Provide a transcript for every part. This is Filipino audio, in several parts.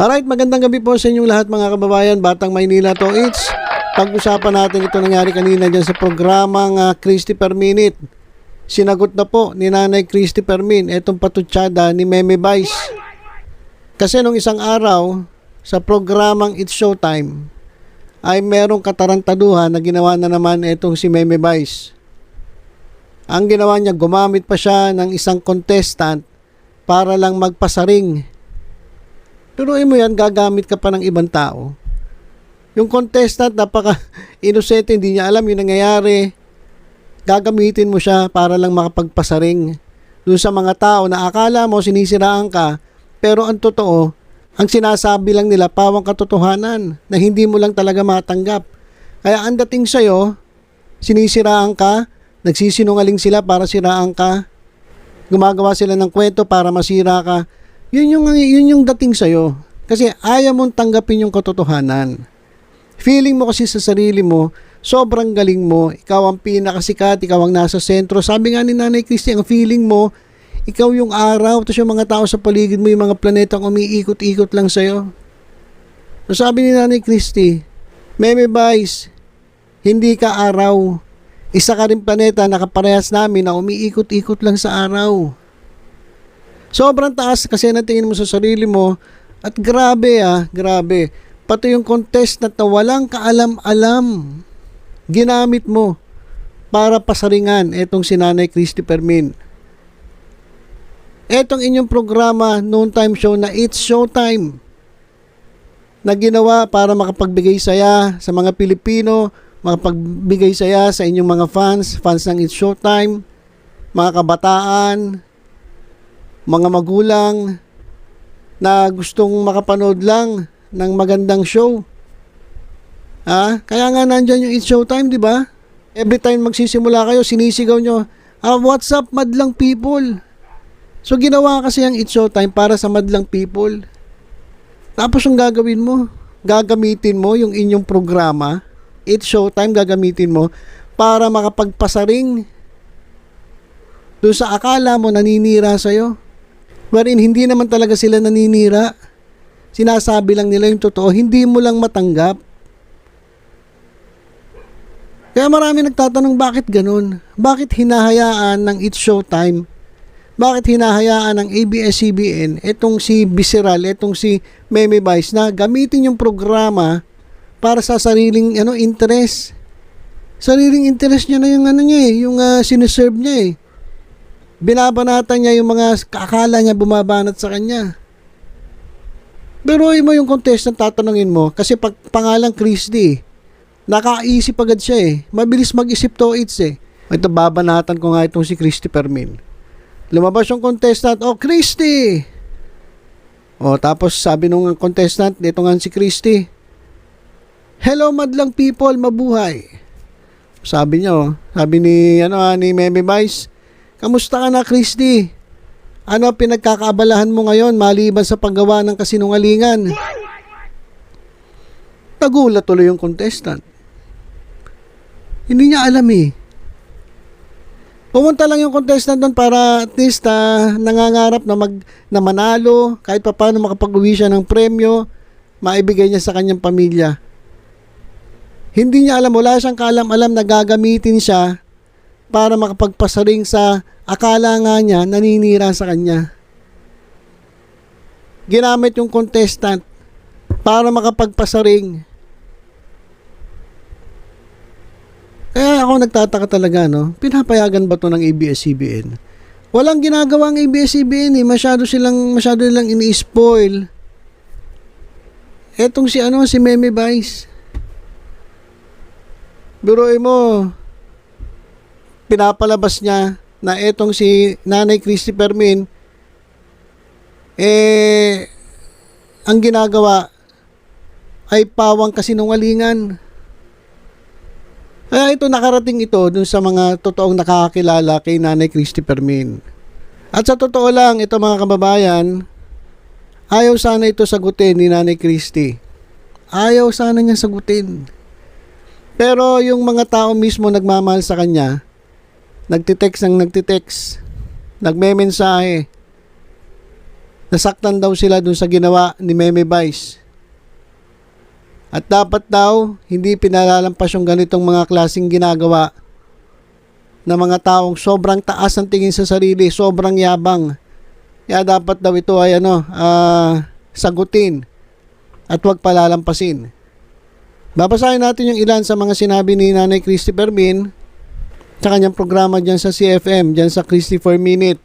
Alright, magandang gabi po sa inyong lahat mga kababayan. Batang Maynila to it's. Pag-usapan natin ito nangyari kanina dyan sa programang Christy Per Minute. Sinagot na po ni Nanay Christy Permin itong patutsada ni Meme Vice. Kasi nung isang araw sa programang It's Showtime ay merong katarantaduhan na ginawa na naman itong si Meme Vice. Ang ginawa niya, gumamit pa siya ng isang contestant para lang magpasaring. Turuin mo yan, gagamit ka pa ng ibang tao. Yung contestant, napaka-inosente, hindi niya alam yung nangyayari. Gagamitin mo siya para lang makapagpasaring doon sa mga tao na akala mo sinisiraan ka, pero ang totoo, ang sinasabi lang nila pawang katotohanan na hindi mo lang talaga matanggap. Kaya ang dating sa'yo, sinisiraan ka, nagsisinungaling sila para siraan ka, gumagawa sila ng kwento para masira ka. Yun yung dating sa'yo. Kasi ayaw mong tanggapin yung katotohanan. Feeling mo kasi sa sarili mo, sobrang galing mo, ikaw ang pinakasikat, ikaw ang nasa sentro. Sabi nga ni Nanay Christy, ang feeling mo, ikaw yung araw, tapos yung mga tao sa paligid mo, yung mga planetang umiikot-ikot lang sa'yo. So sabi ni Nanay Christy, Meme Vice, hindi ka araw. Isa ka rin planeta na kaparehas namin na umiikot-ikot lang sa araw. Sobrang taas kasi natingin mo sa sarili mo at grabe grabe. Pati yung contestant na walang kaalam-alam, ginamit mo para pasaringan etong si Nanay Christy Permin. Etong inyong programa, noon time show na It's Showtime, na ginawa para makapagbigay saya sa mga Pilipino, makapagbigay saya sa inyong mga fans ng It's Showtime, mga kabataan, mga magulang na gustong makapanood lang ng magandang show. Kaya nga nandyan yung It's Showtime, di ba? Every time magsisimula kayo, sinisigaw nyo, what's up madlang people? So ginawa kasi ang It's Showtime para sa madlang people. Tapos yung gagawin mo, gagamitin mo yung inyong programa, It's Showtime, gagamitin mo para makapagpasaring doon sa akala mo naninira sa'yo. Wherein hindi naman talaga sila naninira. Sinasabi lang nila yung totoo, hindi mo lang matanggap. Kaya marami nagtatanong bakit ganun? Bakit hinahayaan ng It's Showtime? Bakit hinahayaan ng ABS-CBN itong si Visceral, itong si Meme Vice na gamitin yung programa para sa sariling interest? Sariling interest niya na yung yung siniserve niya Binabanatan niya yung mga kakala niya bumabanat sa kanya. Pero mo yung contestant tatanungin mo kasi pag pangalang Christy, nakaisip agad siya Mabilis mag-isip to it's Ito babanatan ko nga itong si Christy Permin. Lumabas yung contestant, Christy! Tapos sabi nung contestant, dito nga si Christy, hello madlang people, mabuhay. Sabi niya sabi ni Meme Vice, kamusta ka na Christy? Ano pinagkakaabalahan mo ngayon maliban sa paggawa ng kasinungalingan? Nagulat tuloy yung contestant. Hindi niya alam Pumunta lang yung contestant doon para at least nangangarap na manalo, kahit pa paano makapag-uwi siya ng premyo, maibigay niya sa kanyang pamilya. Hindi niya alam, wala siyang kaalam-alam na gagamitin siya para makapagpasaring sa akala nga niya naninira sa kanya. Ginamit yung contestant para makapagpasaring. Kaya ako nagtataka talaga, pinapayagan ba to ng ABS-CBN? Walang ginagawa ang ABS-CBN Masyado nilang ini-spoil. Etong si Meme Vice. Biruin mo, pinapalabas niya na etong si Nanay Christy Permin ang ginagawa ay pawang kasinungalingan. Kaya ito nakarating ito dun sa mga totoong nakakakilala kay Nanay Christy Permin. At sa totoo lang, ito mga kababayan, ayaw sana ito sagutin ni Nanay Christy. Ayaw sana niya sagutin. Pero yung mga tao mismo nagmamahal sa kanya, nagtitext, nagmemensahe. Nasaktan daw sila dun sa ginawa ni Meme Vice. At dapat daw hindi pinalalampas yung ganitong mga klaseng ginagawa ng mga taong sobrang taas ang tingin sa sarili, sobrang yabang. Kaya dapat daw ito ay sagutin at huwag palalampasin. Babasahin natin yung ilan sa mga sinabi ni Nanay Christy Fermin sa kanyang programa dyan sa CFM, dyan sa Christy for Minute.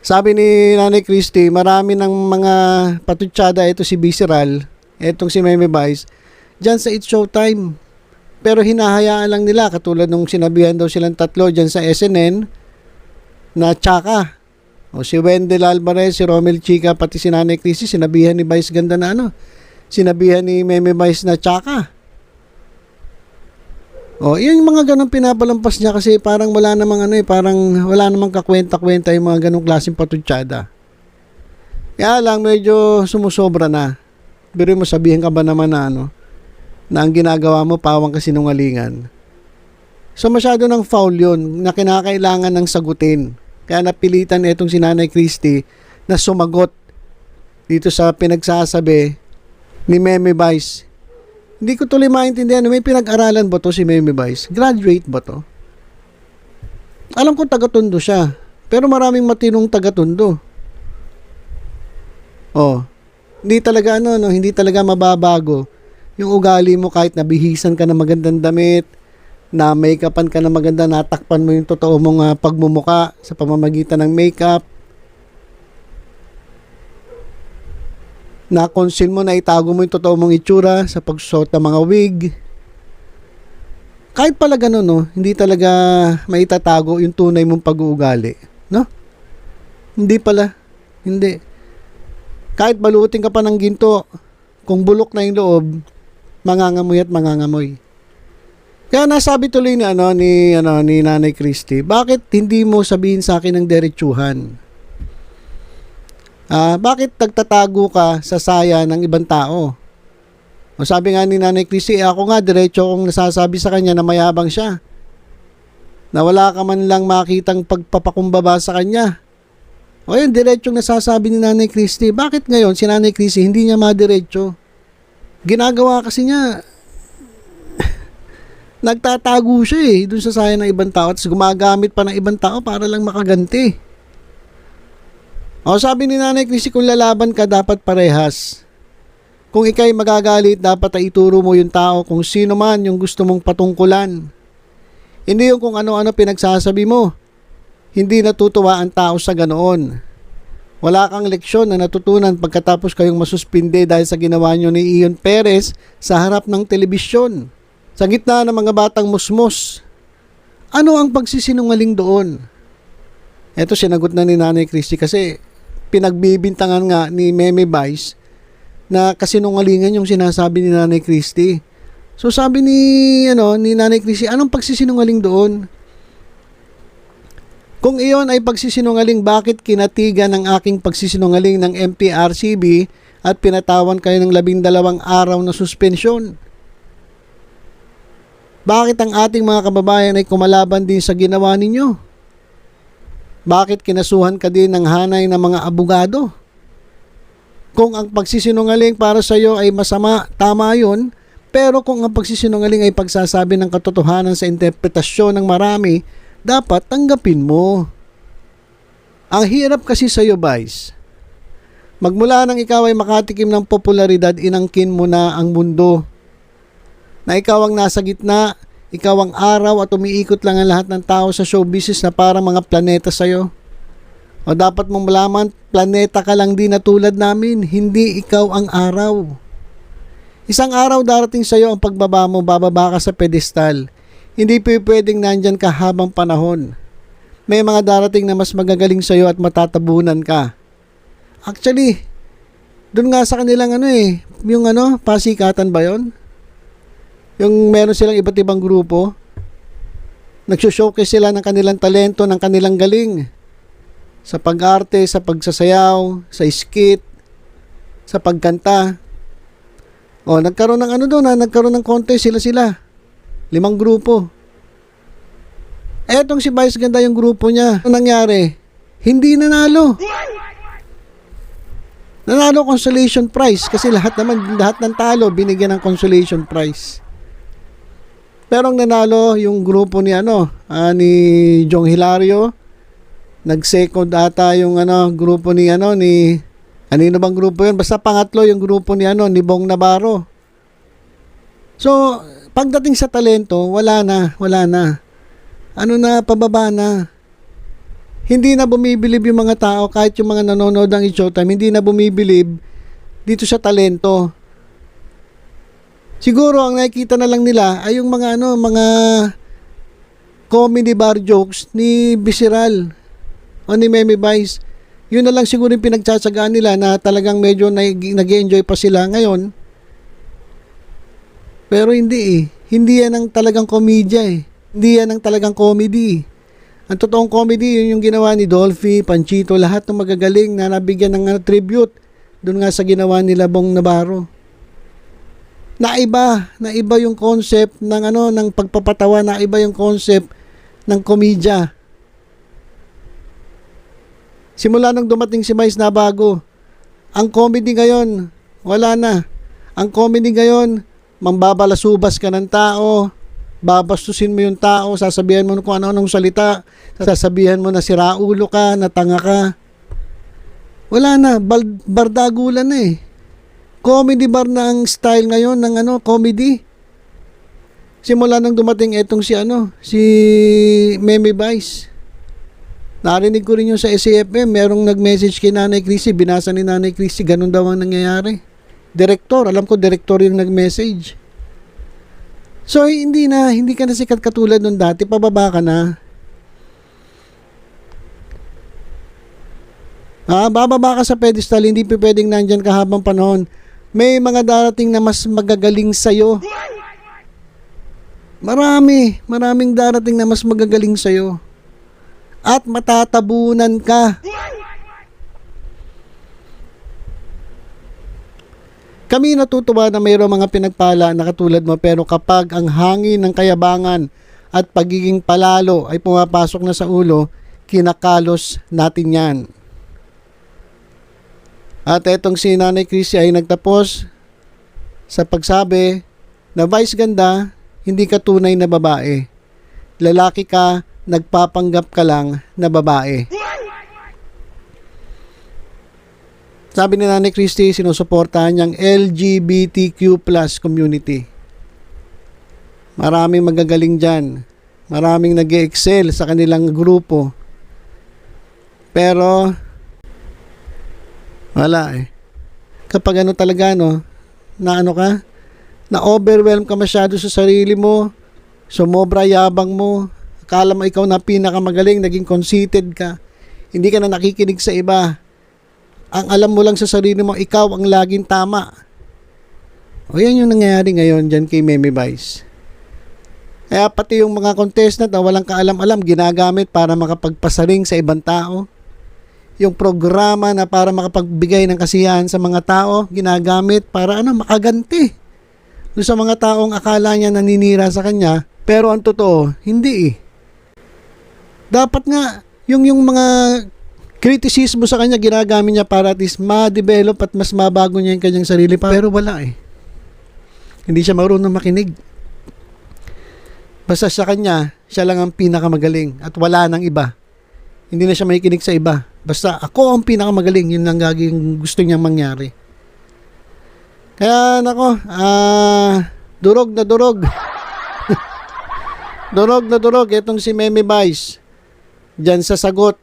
Sabi ni Nanay Christy, marami ng mga patutsada, ito si Visceral, itong si Meme Vice, dyan sa It's Showtime. Pero hinahayaan lang nila, katulad nung sinabihan daw silang tatlo dyan sa SNN na tsaka. O si Wendell Alvarez, si Romel Chica, pati si Nanay Christy, sinabihan ni Vice ganda na sinabihan ni Meme Vice na tsaka. O, yung mga ganong pinapalampas niya kasi parang wala namang parang wala namang kakwenta-kwenta yung mga ganong klaseng patutsada. Kaya lang medyo sumusobra na. Pero mo sabihin ka ba naman na na ang ginagawa mo pawang kasinungalingan. So masyado ng foul yun na kinakailangan ng sagutin. Kaya napilitan itong si Nanay Christy na sumagot dito sa pinagsasabi ni Meme Vice. Hindi ko tuloy maintindihan, may pinag-aralan ba to si Meme Vice? Graduate ba to? Alam ko taga-Tondo siya, pero maraming matinong taga-Tondo. Oh, hindi talaga hindi talaga mababago yung ugali mo kahit nabihisan ka ng magandang damit, na make-upan ka na maganda, natakpan mo yung totoo mong pagmumuka sa pamamagitan ng makeup, na-conceal mo, na itago mo yung totoo mong itsura sa pagsusuot ng mga wig. Kahit pala ganun, hindi talaga maitatago yung tunay mong pag-uugali. No? Hindi pala. Hindi. Kahit balutin ka pa ng ginto, kung bulok na yung loob, mangangamoy at mangangamoy. Kaya nasabi tuloy ni Nanay Christy, bakit hindi mo sabihin sa akin ng diretsuhan? Bakit nagtatago ka sa saya ng ibang tao? O sabi nga ni Nanay Christy, ako nga diretso kong nasasabi sa kanya na mayabang siya. Na wala ka man lang makitang pagpapakumbaba sa kanya. O yun, diretsong nasasabi ni Nanay Christy. Bakit ngayon si Nanay Christy hindi niya madiretso? Ginagawa kasi niya, nagtatago siya dun sa saya ng ibang tao at gumagamit pa ng ibang tao para lang makaganti. O sabi ni Nanay Christy, kung lalaban ka, dapat parehas. Kung ikay magagalit, dapat ay ituro mo yung tao kung sino man yung gusto mong patungkulan. Hindi yung kung ano-ano pinagsasabi mo. Hindi natutuwa ang tao sa ganoon. Wala kang leksyon na natutunan pagkatapos kayong masuspinde dahil sa ginawa nyo ni Ion Perez sa harap ng telebisyon. Sa gitna ng mga batang musmos. Ano ang pagsisinungaling doon? Eto, sinagot na ni Nanay Christy kasi pinagbibintangan nga ni Meme Vice na kasinungalingan yung sinasabi ni Nanay Christy. So sabi ni Nanay Christy, anong pagsisinungaling doon? Kung iyon ay pagsisinungaling, bakit kinatigan ng aking pagsisinungaling ng MPRCB at pinatawan kayo ng 12 araw na suspensyon? Bakit ang ating mga kababayan ay kumalaban din sa ginawa ninyo? Bakit kinasuhan ka din ng hanay ng mga abogado? Kung ang pagsisinungaling para sa iyo ay masama, tama yun. Pero kung ang pagsisinungaling ay pagsasabi ng katotohanan sa interpretasyon ng marami, dapat tanggapin mo. Ang hirap kasi sa iyo, Vice. Magmula nang ikaw ay makatikim ng popularidad, inangkin mo na ang mundo. Na ikaw ang nasa gitna, ikaw ang araw at umiikot lang ang lahat ng tao sa show business na parang mga planeta sa'yo. O dapat mong malaman, planeta ka lang din na tulad namin, hindi ikaw ang araw. Isang araw darating sa'yo ang pagbaba mo, bababa ka sa pedestal. Hindi pwedeng nandyan ka habang panahon. May mga darating na mas magagaling sa'yo at matatabunan ka. Actually, dun nga sa kanilang yung pasikatan ba yon? Yung meron silang iba't ibang grupo, nagsushowcase sila ng kanilang talento, ng kanilang galing. Sa pag-arte, sa pagsasayaw, sa skit, sa pagkanta. O, nagkaroon ng nagkaroon ng contest sila. 5 grupo. Etong si Vice Ganda yung grupo niya. Ano nangyari? Hindi nanalo. Nanalo consolation prize kasi lahat ng talo binigyan ng consolation prize. Pero ang nanalo yung grupo ni ni Jong Hilario. Nag-second ata yung grupo ni kanino bang grupo yun? Basta pangatlo yung grupo ni ni Bong Navarro. So, pagdating sa talento, wala na. Pababa na. Hindi na bumibilib yung mga tao, kahit yung mga nanonood ng Showtime, hindi na bumibilib dito sa talento. Siguro ang nakikita na lang nila ay yung mga comedy bar jokes ni Bisiral o ni Meme Vice. Yun na lang siguro yung pinagtsatsagaan nila na talagang medyo nag-enjoy pa sila ngayon. Pero hindi Hindi yan ang talagang komedya Hindi yan ang talagang comedy. Ang totoong comedy, yun yung ginawa ni Dolphy, Panchito, lahat ng magagaling na nabigyan ng tribute doon nga sa ginawa nila Bong Navarro. Naiba yung concept ng pagpapatawa, naiba yung concept ng komedya. Simula nung dumating si Mais Nabago, ang comedy ngayon, wala na. Ang comedy ngayon, mambabalasubas ka ng tao, babastusin mo yung tao, sasabihan mo kung ano-anong salita, sasabihan mo na siraulo ka, na tanga ka. Wala na, bardagulan na Comedy bar na ang style ngayon ng comedy. Simula nang dumating etong si Meme Vice. Narinig ko rin yung sa SAFM, merong nag-message kay Nanay Chrissy, binasa ni Nanay Chrissy, ganun daw ang nangyayari. Direktor, alam ko direktor yung nag-message. So hindi ka na sikat katulad nung dati, pababa ka na. Bababa ka sa pedestal, hindi pwedeng nandyan ka habang panahon. May mga darating na mas magagaling sa'yo. Maraming darating na mas magagaling sa'yo. At matatabunan ka. Kami natutuwa na mayroong mga pinagpala na katulad mo, pero kapag ang hangin ng kayabangan at pagiging palalo ay pumapasok na sa ulo, kinakalos natin yan. At etong si Nanay Chrissy ay nagtapos sa pagsabi na Vice ganda, hindi ka tunay na babae. Lalaki ka, nagpapanggap ka lang na babae. Sabi ni Nanay Chrissy, sinusuportahan niyang LGBTQ+ community. Maraming magagaling dyan. Maraming nag-excel sa kanilang grupo. Pero wala Kapag talaga na overwhelm ka masyado sa sarili mo, sumobra yabang mo, akala mo ikaw na pinakamagaling, naging conceited ka, hindi ka na nakikinig sa iba. Ang alam mo lang sa sarili mo, ikaw ang laging tama. O yan yung nangyayari ngayon dyan kay Meme Vice. Kaya pati yung mga contestant na walang kaalam-alam, ginagamit para makapagpasaring sa ibang tao. Yung programa na para makapagbigay ng kasiyahan sa mga tao, ginagamit para makaganti. Doon sa mga taong akala niya naninira sa kanya, pero ang totoo, hindi Dapat nga, yung mga kritisismo sa kanya, ginagamit niya para at least ma-develop at mas mabago niya yung kanyang sarili. Pero wala Hindi siya marunong makinig. Basta sa kanya, siya lang ang pinakamagaling at wala nang iba. Hindi na siya makikinig sa iba. Basta ako ang pinakamagaling, yun lang gagawin gusto niyang mangyari. Kaya durog na durog. Durog na durog itong si Meme Vice diyan sa sagot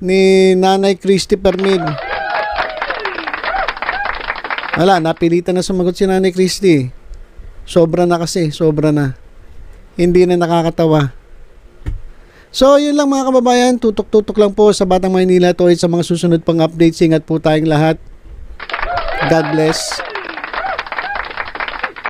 ni Nanay Christy Permin. Wala, napilitan na sumagot si Nanay Christy. Sobra na. Hindi na nakakatawa. So, yun lang mga kababayan. Tutok-tutok lang po sa Batang Maynila to sa mga susunod pang updates. Ingat po tayong lahat. God bless.